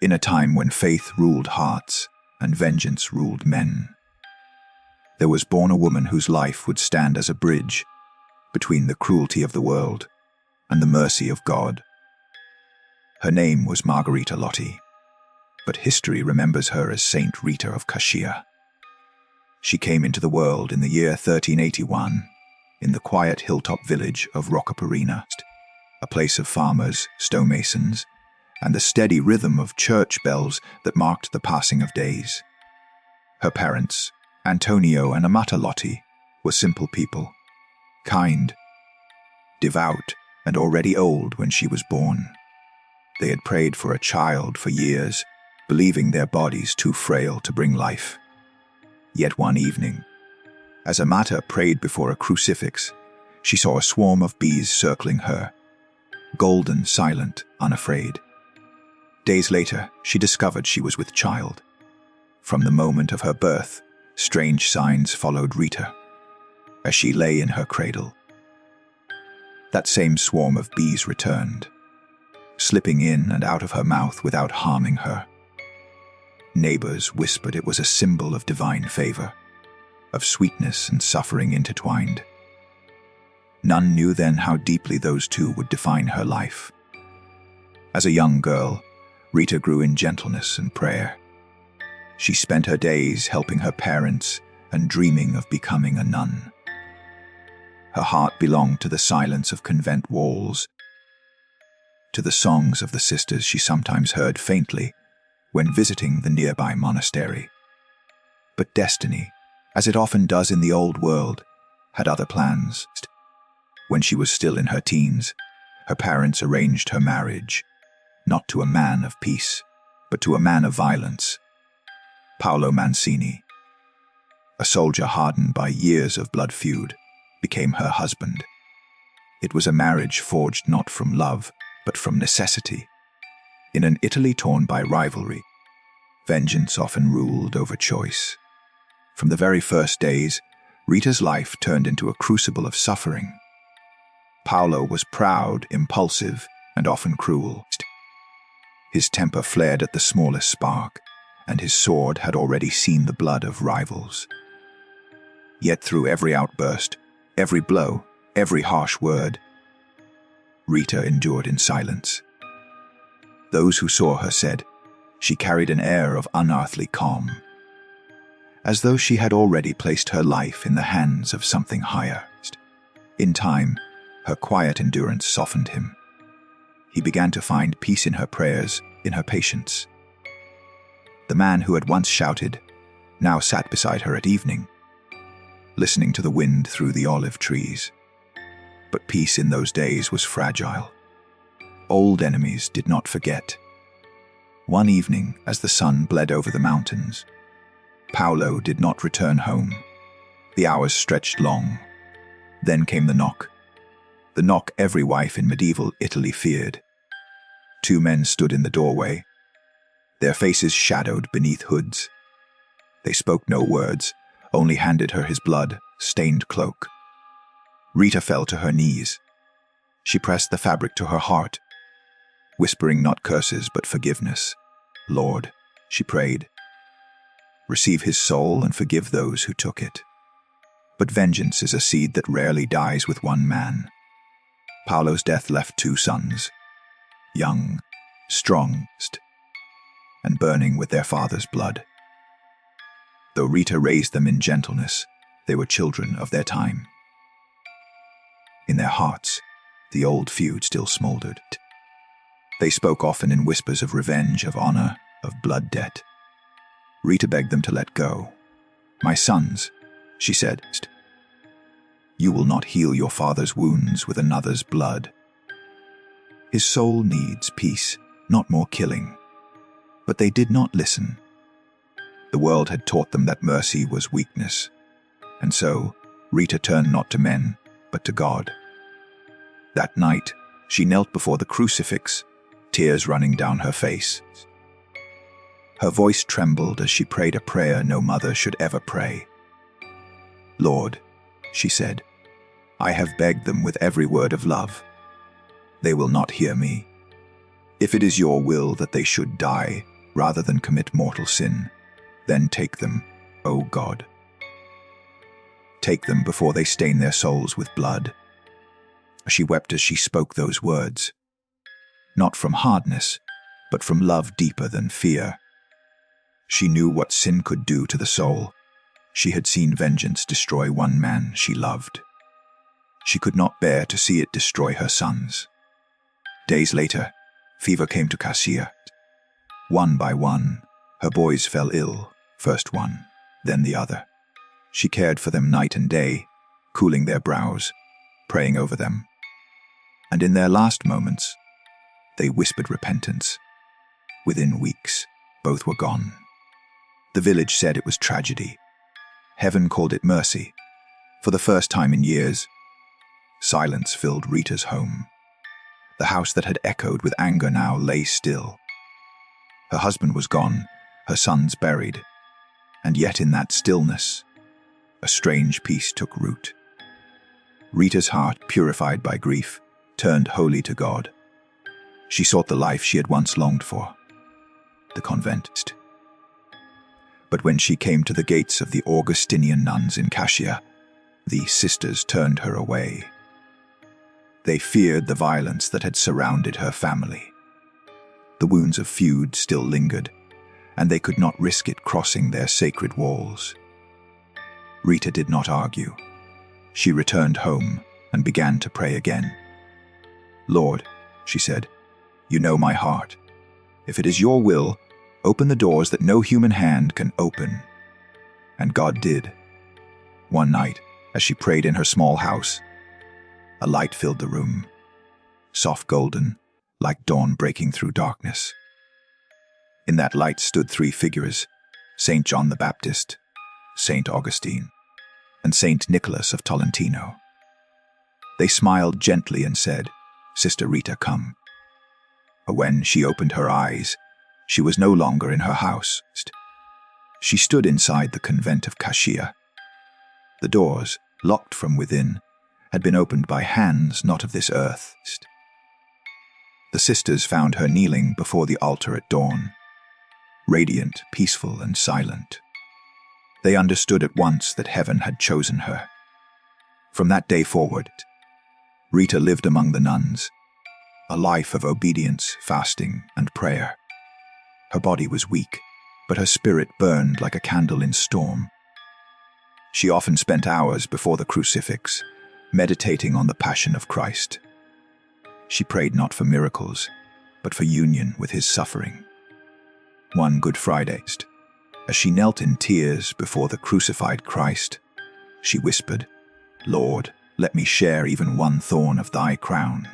in a time when faith ruled hearts and vengeance ruled men. There was born a woman whose life would stand as a bridge between the cruelty of the world and the mercy of God. Her name was Margherita Lotti, but history remembers her as Saint Rita of Cascia. She came into the world in the year 1381 in the quiet hilltop village of Roccaporina, a place of farmers, stonemasons, and the steady rhythm of church bells that marked the passing of days. Her parents, Antonio and Amata Lotti, were simple people, kind, devout, and already old when she was born. They had prayed for a child for years, believing their bodies too frail to bring life. Yet one evening, as Amata prayed before a crucifix, she saw a swarm of bees circling her, golden, silent, unafraid. Days later, she discovered she was with child. From the moment of her birth, strange signs followed Rita as she lay in her cradle. That same swarm of bees returned, slipping in and out of her mouth without harming her. Neighbors whispered it was a symbol of divine favor, of sweetness and suffering intertwined. None knew then how deeply those two would define her life. As a young girl, Rita grew in gentleness and prayer. She spent her days helping her parents and dreaming of becoming a nun. Her heart belonged to the silence of convent walls, to the songs of the sisters she sometimes heard faintly when visiting the nearby monastery. But destiny, as it often does in the old world, had other plans. When she was still in her teens, her parents arranged her marriage, not to a man of peace, but to a man of violence, Paolo Mancini. A soldier hardened by years of blood feud became her husband. It was a marriage forged not from love, but from necessity. In an Italy torn by rivalry, vengeance often ruled over choice. From the very first days, Rita's life turned into a crucible of suffering. Paolo was proud, impulsive, and often cruel. His temper flared at the smallest spark, and his sword had already seen the blood of rivals. Yet through every outburst, every blow, every harsh word, Rita endured in silence. Those who saw her said she carried an air of unearthly calm, as though she had already placed her life in the hands of something higher. In time, her quiet endurance softened him. He began to find peace in her prayers, in her patience. The man who had once shouted now sat beside her at evening, listening to the wind through the olive trees. But peace in those days was fragile. Old enemies did not forget. One evening, as the sun bled over the mountains, Paolo did not return home. The hours stretched long. Then came the knock every wife in medieval Italy feared. Two men stood in the doorway, their faces shadowed beneath hoods. They spoke no words, only handed her his blood-stained cloak. Rita fell to her knees. She pressed the fabric to her heart, whispering not curses but forgiveness. "Lord," she prayed, "receive his soul and forgive those who took it." But vengeance is a seed that rarely dies with one man. Paolo's death left two sons, young, strong, and burning with their father's blood. Though Rita raised them in gentleness, they were children of their time. In their hearts, the old feud still smoldered. They spoke often in whispers of revenge, of honor, of blood debt. Rita begged them to let go. "My sons," she said, "you will not heal your father's wounds with another's blood. His soul needs peace, not more killing." But they did not listen. The world had taught them that mercy was weakness, and so Rita turned not to men, but to God. That night, she knelt before the crucifix, tears running down her face. Her voice trembled as she prayed a prayer no mother should ever pray. "Lord," she said, "I have begged them with every word of love. They will not hear me. If it is your will that they should die, rather than commit mortal sin. Then take them, O God. Take them before they stain their souls with blood. She wept as she spoke those words, not from hardness, but from love deeper than fear. She knew what sin could do to the soul. She had seen vengeance destroy one man she loved. She could not bear to see it destroy her sons. Days later, fever came to Cascia. One by one, her boys fell ill, first one, then the other. She cared for them night and day, cooling their brows, praying over them. And in their last moments, they whispered repentance. Within weeks, both were gone. The village said it was tragedy. Heaven called it mercy. For the first time in years, silence filled Rita's home. The house that had echoed with anger now lay still. Her husband was gone, her sons buried, and yet in that stillness, a strange peace took root. Rita's heart, purified by grief, turned wholly to God. She sought the life she had once longed for, the convent. But when she came to the gates of the Augustinian nuns in Cascia, the sisters turned her away. They feared the violence that had surrounded her family. The wounds of feud still lingered, and they could not risk it crossing their sacred walls. Rita did not argue. She returned home and began to pray again. "Lord," she said, "you know my heart. If it is your will, open the doors that no human hand can open." And God did. One night, as she prayed in her small house, a light filled the room, soft golden, like dawn breaking through darkness. In that light stood three figures, Saint John the Baptist, Saint Augustine, and Saint Nicholas of Tolentino. They smiled gently and said, "Sister Rita, come." But when she opened her eyes, she was no longer in her house. She stood inside the convent of Cascia. The doors, locked from within, had been opened by hands not of this earth. The sisters found her kneeling before the altar at dawn, radiant, peaceful, and silent. They understood at once that heaven had chosen her. From that day forward, Rita lived among the nuns, a life of obedience, fasting, and prayer. Her body was weak, but her spirit burned like a candle in storm. She often spent hours before the crucifix, meditating on the passion of Christ. She prayed not for miracles, but for union with his suffering. One Good Friday, as she knelt in tears before the crucified Christ, she whispered, "Lord, let me share even one thorn of thy crown."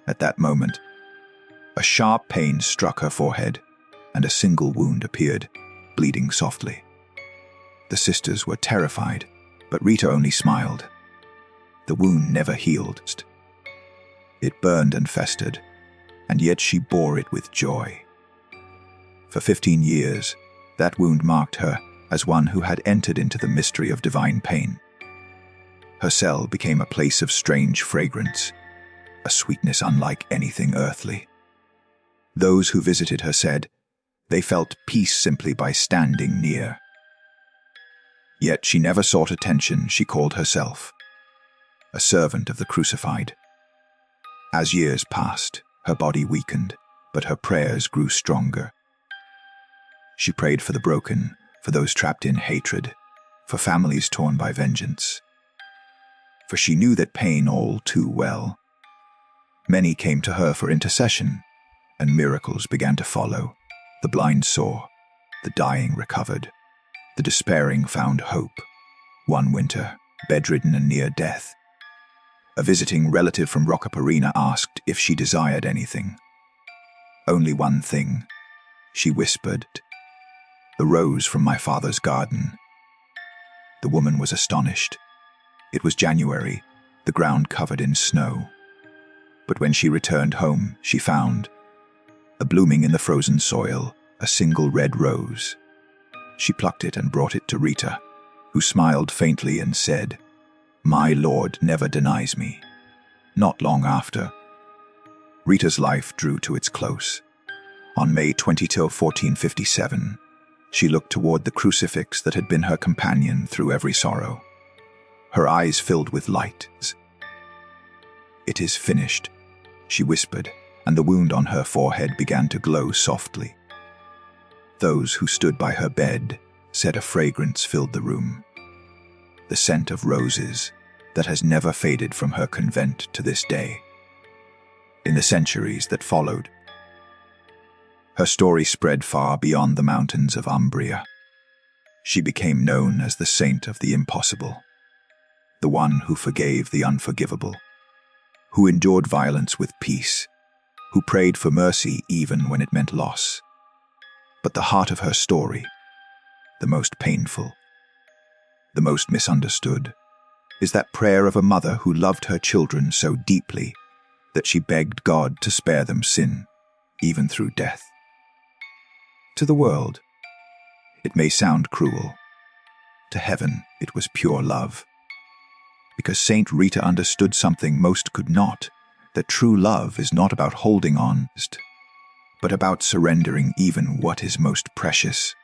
At that moment, a sharp pain struck her forehead, and a single wound appeared, bleeding softly. The sisters were terrified, but Rita only smiled. The wound never healed. It burned and festered, and yet she bore it with joy. For 15 years, that wound marked her as one who had entered into the mystery of divine pain. Her cell became a place of strange fragrance, a sweetness unlike anything earthly. Those who visited her said they felt peace simply by standing near. Yet she never sought attention. She called herself a servant of the crucified. As years passed, her body weakened, but her prayers grew stronger. She prayed for the broken, for those trapped in hatred, for families torn by vengeance. For she knew that pain all too well. Many came to her for intercession, and miracles began to follow. The blind saw, the dying recovered, the despairing found hope. One winter, bedridden and near death, a visiting relative from Roccaparina asked if she desired anything. "Only one thing," she whispered, "the rose from my father's garden." The woman was astonished. It was January, the ground covered in snow. But when she returned home, she found, blooming in the frozen soil, a single red rose. She plucked it and brought it to Rita, who smiled faintly and said, "My Lord never denies me." Not long after, Rita's life drew to its close. On May 22, 1457, she looked toward the crucifix that had been her companion through every sorrow. Her eyes filled with light. "It is finished," she whispered, and the wound on her forehead began to glow softly. Those who stood by her bed said a fragrance filled the room, the scent of roses that has never faded from her convent to this day. In the centuries that followed, her story spread far beyond the mountains of Umbria. She became known as the saint of the impossible, the one who forgave the unforgivable, who endured violence with peace, who prayed for mercy even when it meant loss. But the heart of her story, the most painful, the most misunderstood, is that prayer of a mother who loved her children so deeply that she begged God to spare them sin, even through death. To the world, it may sound cruel. To heaven, it was pure love. Because Saint Rita understood something most could not, that true love is not about holding on, but about surrendering even what is most precious,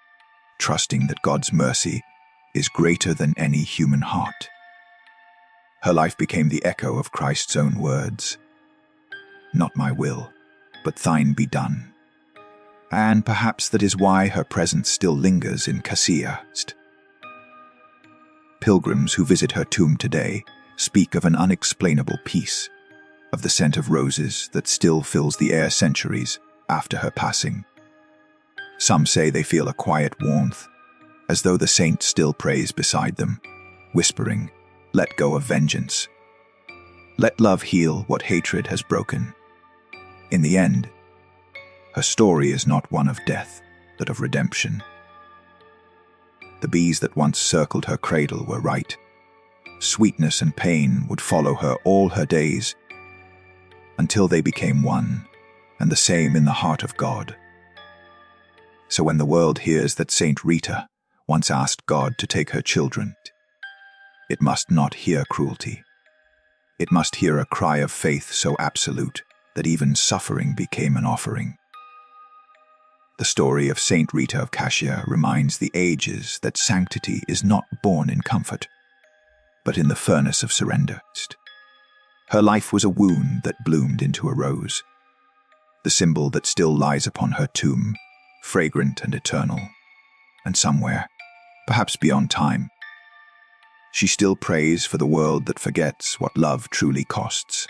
trusting that God's mercy is greater than any human heart. Her life became the echo of Christ's own words, "Not my will, but thine be done." And perhaps that is why her presence still lingers in Cascia. Pilgrims who visit her tomb today speak of an unexplainable peace, of the scent of roses that still fills the air centuries after her passing. Some say they feel a quiet warmth, as though the saint still prays beside them, whispering, "Let go of vengeance. Let love heal what hatred has broken." In the end, her story is not one of death, but of redemption. The bees that once circled her cradle were right. Sweetness and pain would follow her all her days, until they became one and the same in the heart of God. So when the world hears that Saint Rita once asked God to take her children, it must not hear cruelty. It must hear a cry of faith so absolute that even suffering became an offering. The story of Saint Rita of Cascia reminds the ages that sanctity is not born in comfort, but in the furnace of surrender. Her life was a wound that bloomed into a rose, the symbol that still lies upon her tomb, fragrant and eternal. And somewhere, perhaps beyond time, she still prays for the world that forgets what love truly costs.